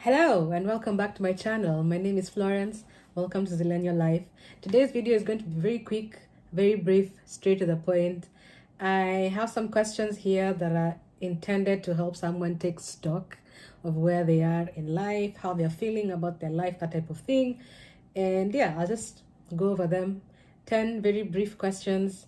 Hello and welcome back to my channel. My name is Florence. Welcome to Zillennial Life. Today's video is going to be very quick, very brief, straight to the point. I have some questions here that are intended to help someone take stock of where they are in life, how they're feeling about their life, that type of thing. And yeah, I'll just go over them. 10 very brief questions,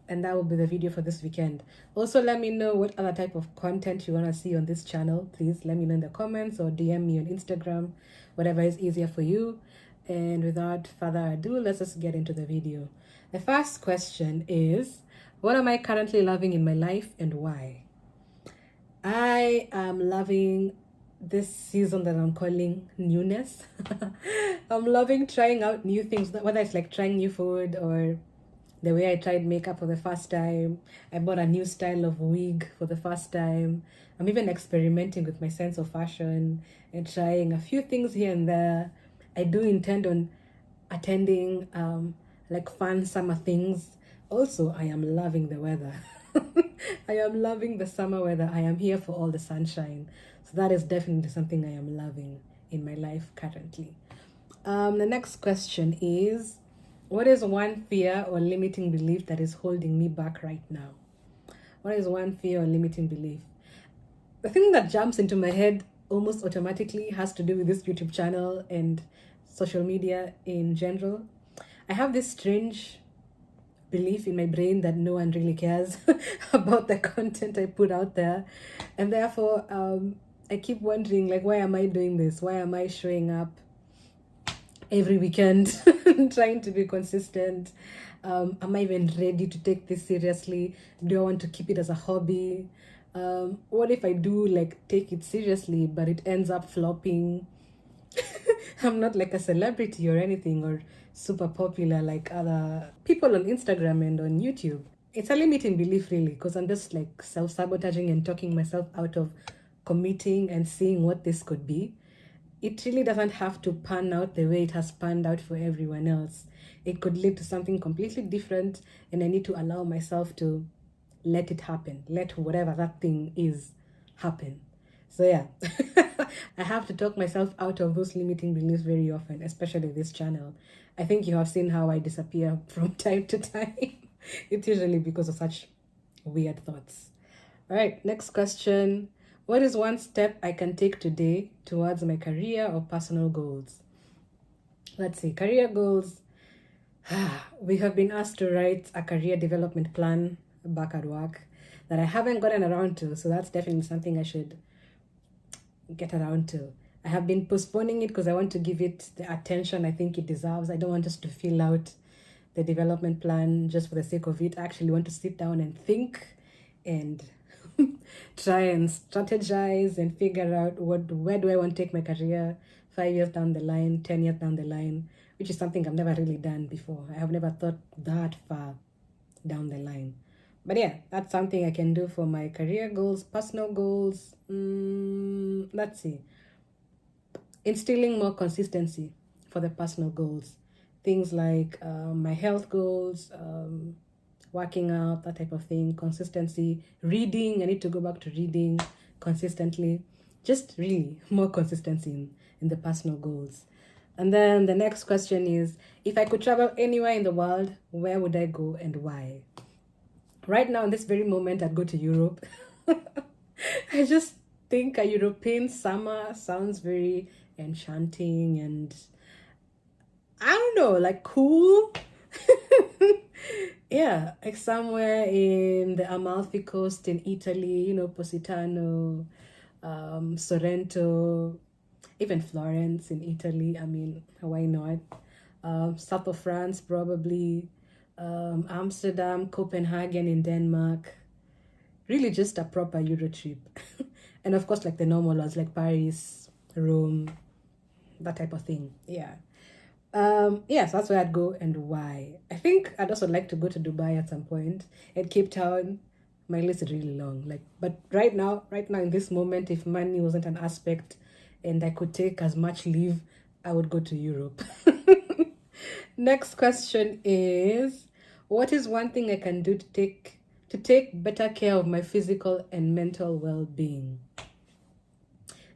and that will be the video for this weekend. Also, let me know what other type of content you want to see on this channel. Please let me know in the comments or DM me on Instagram, whatever is easier for you. And without further ado, let's just get into the video. The first question is, what am I currently loving in my life and why? I am loving this season that I'm calling newness. I'm loving trying out new things, whether it's like trying new food or the way I tried makeup for the first time. I bought a new style of wig for the first time. I'm even experimenting with my sense of fashion and trying a few things here and there. I do intend on attending like fun summer things. Also, I am loving the weather. I am loving the summer weather. I am here for all the sunshine. So that is definitely something I am loving in my life currently. The next question is, what is one fear or limiting belief that is holding me back right now? What is one fear or limiting belief? The thing that jumps into my head almost automatically has to do with this YouTube channel and social media in general. I have this strange belief in my brain that no one really cares about the content I put out there. And therefore, I keep wondering, like, why am I doing this? Why am I showing up every weekend trying to be consistent? Am I even ready to take this seriously? Do I want to keep it as a hobby? What if I do like take it seriously but it ends up flopping? I'm not like a celebrity or anything or super popular like other people on Instagram and on YouTube. It's a limiting belief really, because I'm just like self-sabotaging and talking myself out of committing and seeing what this could be. It really doesn't have to pan out the way it has panned out for everyone else. It could lead to something completely different, and I need to allow myself to let it happen. Let whatever that thing is happen. So yeah, I have to talk myself out of those limiting beliefs very often, especially this channel. I think you have seen how I disappear from time to time. It's usually because of such weird thoughts. All right, next question. What is one step I can take today towards my career or personal goals? Let's see, career goals. We have been asked to write a career development plan back at work that I haven't gotten around to. So that's definitely something I should get around to. I have been postponing it because I want to give it the attention I think it deserves. I don't want just to fill out the development plan just for the sake of it. I actually want to sit down and think and try and strategize and figure out where do I want to take my career 5 years down the line, 10 years down the line, which is something I've never really done before. I have never thought that far down the line. But yeah, that's something I can do for my career goals, personal goals. Let's see. Instilling more consistency for the personal goals. Things like my health goals, working out, that type of thing, consistency, reading. I need to go back to reading consistently. Just really more consistency in the personal goals. And then the next question is, if I could travel anywhere in the world, where would I go and why? Right now, in this very moment, I'd go to Europe. I just think a European summer sounds very enchanting and I don't know, like cool. Yeah, like somewhere in the Amalfi Coast in Italy, Positano, Sorrento, even Florence in Italy. I mean, why not? South of France, probably. Amsterdam, Copenhagen in Denmark. Really just a proper Euro trip. And of course, like the normal ones like Paris, Rome, that type of thing. Yeah. Yes, that's where I'd go and why. I think I'd also like to go to Dubai at some point. And Cape Town, my list is really long. But right now in this moment, if money wasn't an aspect and I could take as much leave, I would go to Europe. Next question is, what is one thing I can do to take better care of my physical and mental well-being?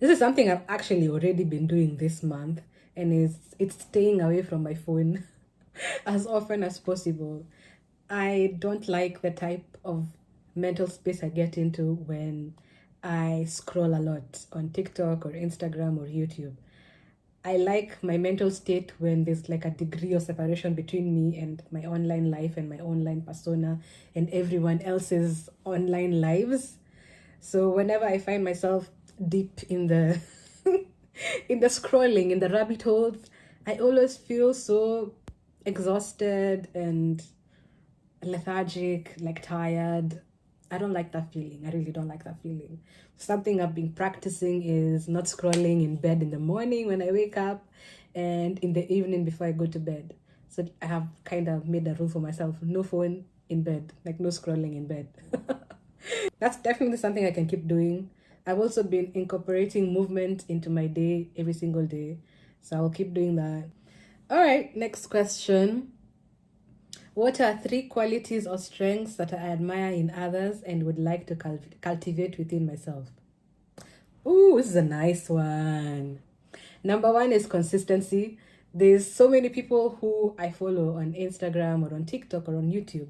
This is something I've actually already been doing this month, and it's staying away from my phone as often as possible. I don't like the type of mental space I get into when I scroll a lot on TikTok or Instagram or YouTube. I like my mental state when there's like a degree of separation between me and my online life and my online persona and everyone else's online lives. So whenever I find myself deep in the in the scrolling, in the rabbit holes, I always feel so exhausted and lethargic, like tired. I don't like that feeling. I really don't like that feeling. Something I've been practicing is not scrolling in bed in the morning when I wake up and in the evening before I go to bed. So I have kind of made a rule for myself, no phone in bed, like no scrolling in bed. That's definitely something I can keep doing. I've also been incorporating movement into my day every single day. So I'll keep doing that. All right, next question. What are three qualities or strengths that I admire in others and would like to cultivate within myself? Ooh, this is a nice one. Number one is consistency. There's so many people who I follow on Instagram or on TikTok or on YouTube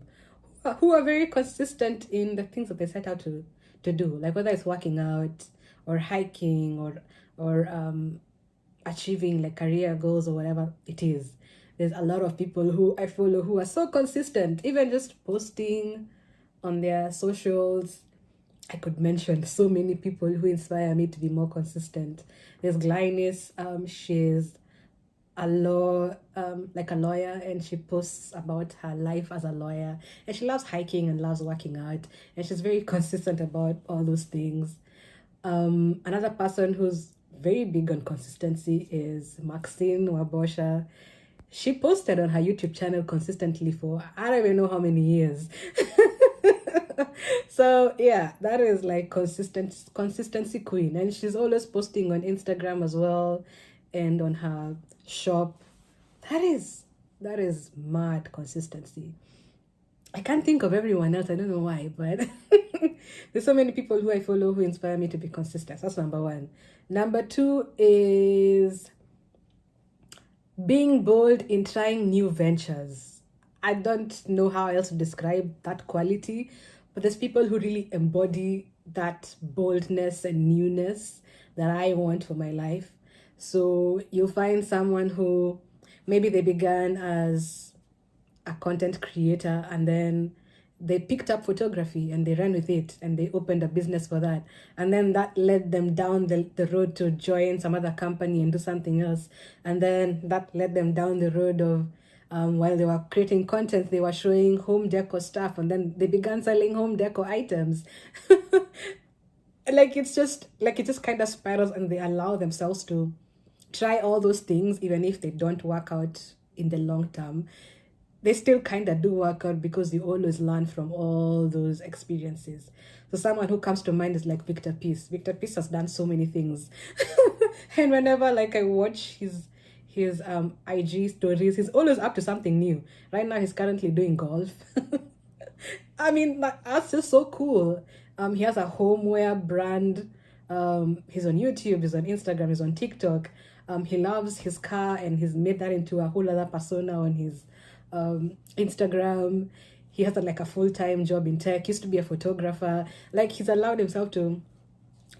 who are very consistent in the things that they set out to do, like whether it's working out or hiking or achieving like career goals or whatever it is. There's a lot of people who I follow who are so consistent, even just posting on their socials. I could mention so many people who inspire me to be more consistent. There's Glynis. She's a law like a lawyer, and she posts about her life as a lawyer, and she loves hiking and loves working out, and she's very consistent about all those things. Another person who's very big on consistency is Maxine Wabosha. She posted on her YouTube channel consistently for I don't even know how many years. So yeah, that is like consistency queen, and she's always posting on Instagram as well and on her shop. That is mad consistency. I can't think of everyone else. I don't know why, but there's so many people who I follow who inspire me to be consistent. That's number one. Number two is being bold in trying new ventures. I don't know how else to describe that quality, but there's people who really embody that boldness and newness that I want for my life. So you'll find someone who maybe they began as a content creator and then they picked up photography and they ran with it and they opened a business for that, and then that led them down the road to join some other company and do something else, and then that led them down the road of while they were creating content they were showing home decor stuff, and then they began selling home decor items. Like it just kind of spirals, and they allow themselves to try all those things even if they don't work out in the long term. They still kind of do work out because you always learn from all those experiences. So someone who comes to mind is like Victor Peace. Victor Peace has done so many things. And whenever like I watch his IG stories, he's always up to something new. Right now he's currently doing golf. I mean, that's just so cool. He has a homeware brand. He's on YouTube, he's on Instagram, he's on TikTok. He loves his car and he's made that into a whole other persona on his Instagram. He has like a full-time job in tech, used to be a photographer. Like he's allowed himself to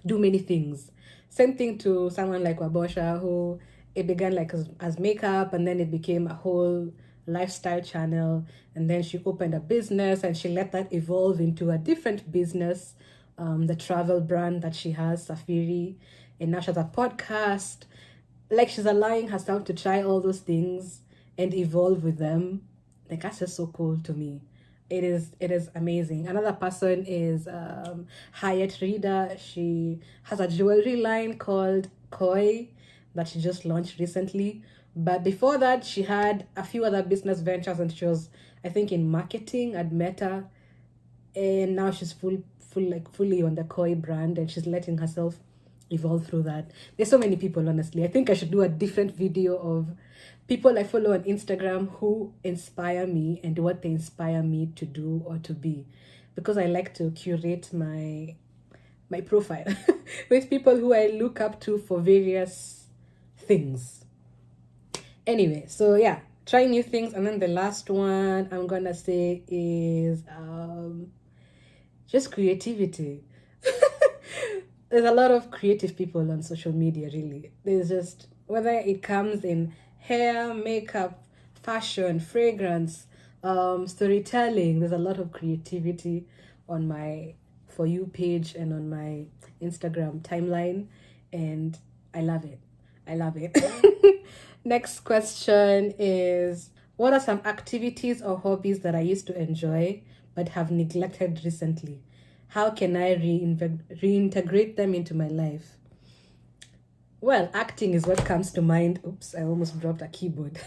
do many things. Same thing to someone like Wabosha, who it began like as makeup, and then it became a whole lifestyle channel, and then she opened a business and she let that evolve into a different business, the travel brand that she has, Safiri, and now she has a podcast. Like she's allowing herself to try all those things and evolve with them. Like that's just so cool to me. It is amazing. Another person is Hyatt Reader. She has a jewelry line called Koi that she just launched recently. But before that, she had a few other business ventures, and she was, I think, in marketing at Meta, and now she's fully on the Koi brand, and she's letting herself evolve through that. There's so many people, honestly. I think I should do a different video of people I follow on Instagram who inspire me and what they inspire me to do or to be, because I like to curate my profile with people who I look up to for various things. Anyway, so yeah, try new things. And then the last one I'm gonna say is just creativity. There's a lot of creative people on social media, really. There's just, whether it comes in hair, makeup, fashion, fragrance, storytelling, there's a lot of creativity on my For You page and on my Instagram timeline, and I love it. I love it. Next question is, what are some activities or hobbies that I used to enjoy but have neglected recently? How can I reintegrate them into my life? Well, acting is what comes to mind. Oops, I almost dropped a keyboard.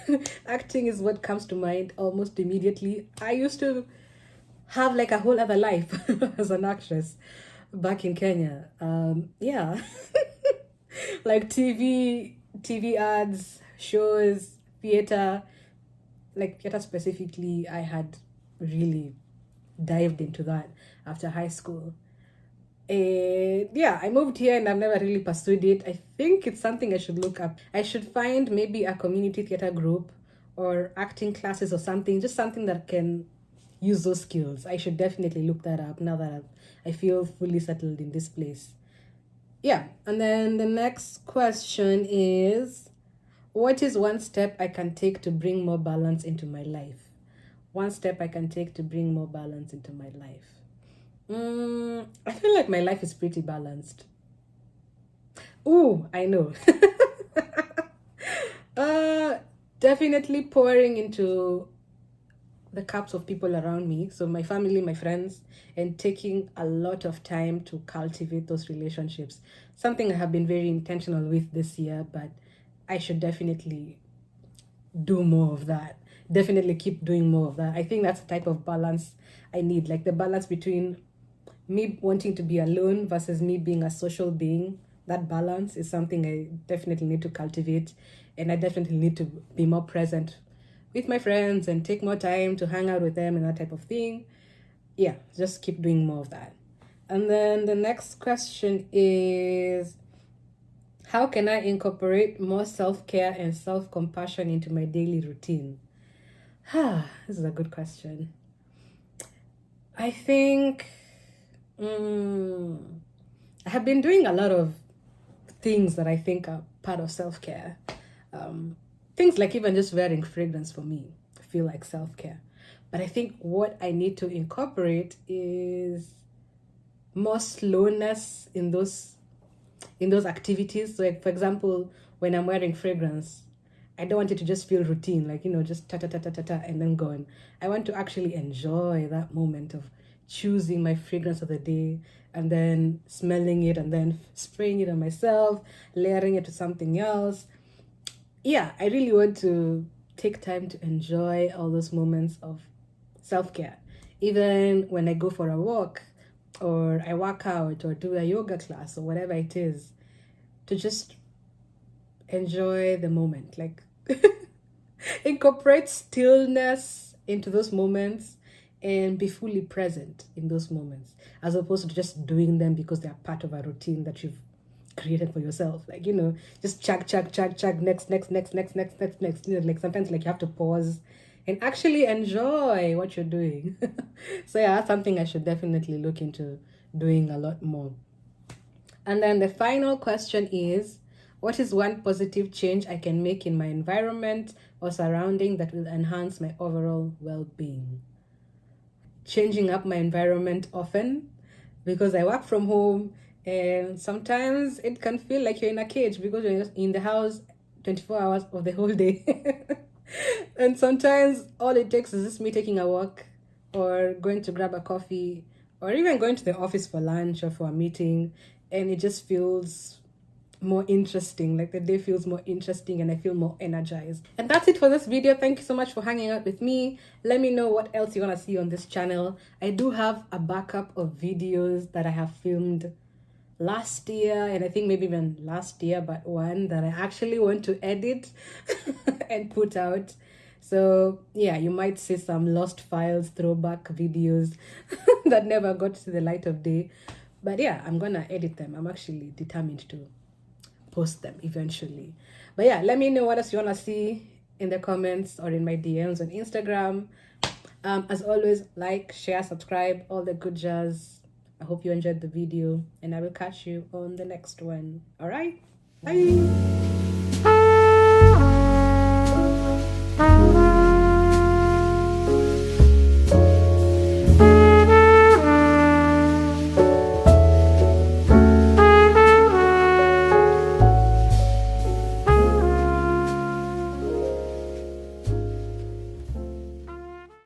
Acting is what comes to mind almost immediately. I used to have like a whole other life as an actress back in Kenya. Yeah. Like TV ads, shows, theater. Like theater specifically, I had really dived into that after high school. Yeah, I moved here and I've never really pursued it. I think it's something I should look up. I should find maybe a community theater group or acting classes or something, just something that can use those skills. I should definitely look that up now that I feel fully settled in this place. Yeah, and then the next question is, what is one step I can take to bring more balance into my life? One step I can take to bring more balance into my life. I feel like my life is pretty balanced. Ooh, I know. Definitely pouring into the cups of people around me, so my family, my friends, and taking a lot of time to cultivate those relationships. Something I have been very intentional with this year, but I should definitely do more of that. Definitely keep doing more of that. I think that's the type of balance I need, like the balance between me wanting to be alone versus me being a social being. That balance is something I definitely need to cultivate, and I definitely need to be more present with my friends and take more time to hang out with them and that type of thing. Yeah, just keep doing more of that. And then the next question is, how can I incorporate more self-care and self-compassion into my daily routine? This is a good question. I think I have been doing a lot of things that I think are part of self-care. Things like even just wearing fragrance for me feel like self-care. But I think what I need to incorporate is more slowness in those activities. So like, for example, when I'm wearing fragrance, I don't want it to just feel routine, like, just ta ta ta ta ta ta and then gone. I want to actually enjoy that moment of choosing my fragrance of the day and then smelling it and then spraying it on myself, layering it to something else. Yeah, I really want to take time to enjoy all those moments of self-care. Even when I go for a walk or I work out or do a yoga class or whatever it is, to just enjoy the moment, like incorporate stillness into those moments and be fully present in those moments, as opposed to just doing them because they are part of a routine that you've created for yourself. Like, just chug, next, next. Like sometimes like you have to pause and actually enjoy what you're doing. So yeah, that's something I should definitely look into doing a lot more. And then the final question is, what is one positive change I can make in my environment or surrounding that will enhance my overall well-being? Changing up my environment often, because I work from home and sometimes it can feel like you're in a cage because you're in the house 24 hours of the whole day. And sometimes all it takes is just me taking a walk or going to grab a coffee or even going to the office for lunch or for a meeting, and it just feels more interesting. Like the day feels more interesting and I feel more energized. And that's it for this video. Thank you so much for hanging out with me. Let me know what else you want to see on this channel. I do have a backup of videos that I have filmed last year, and I think maybe even last year, but one that I actually want to edit and put out. So yeah, you might see some lost files, throwback videos that never got to the light of day. But yeah, I'm gonna edit them. I'm actually determined to post them eventually. But yeah, let me know what else you wanna see in the comments or in my DMs on Instagram. As always, like, share, subscribe, all the good jazz. I hope you enjoyed the video, and I will catch you on the next one. All right, bye.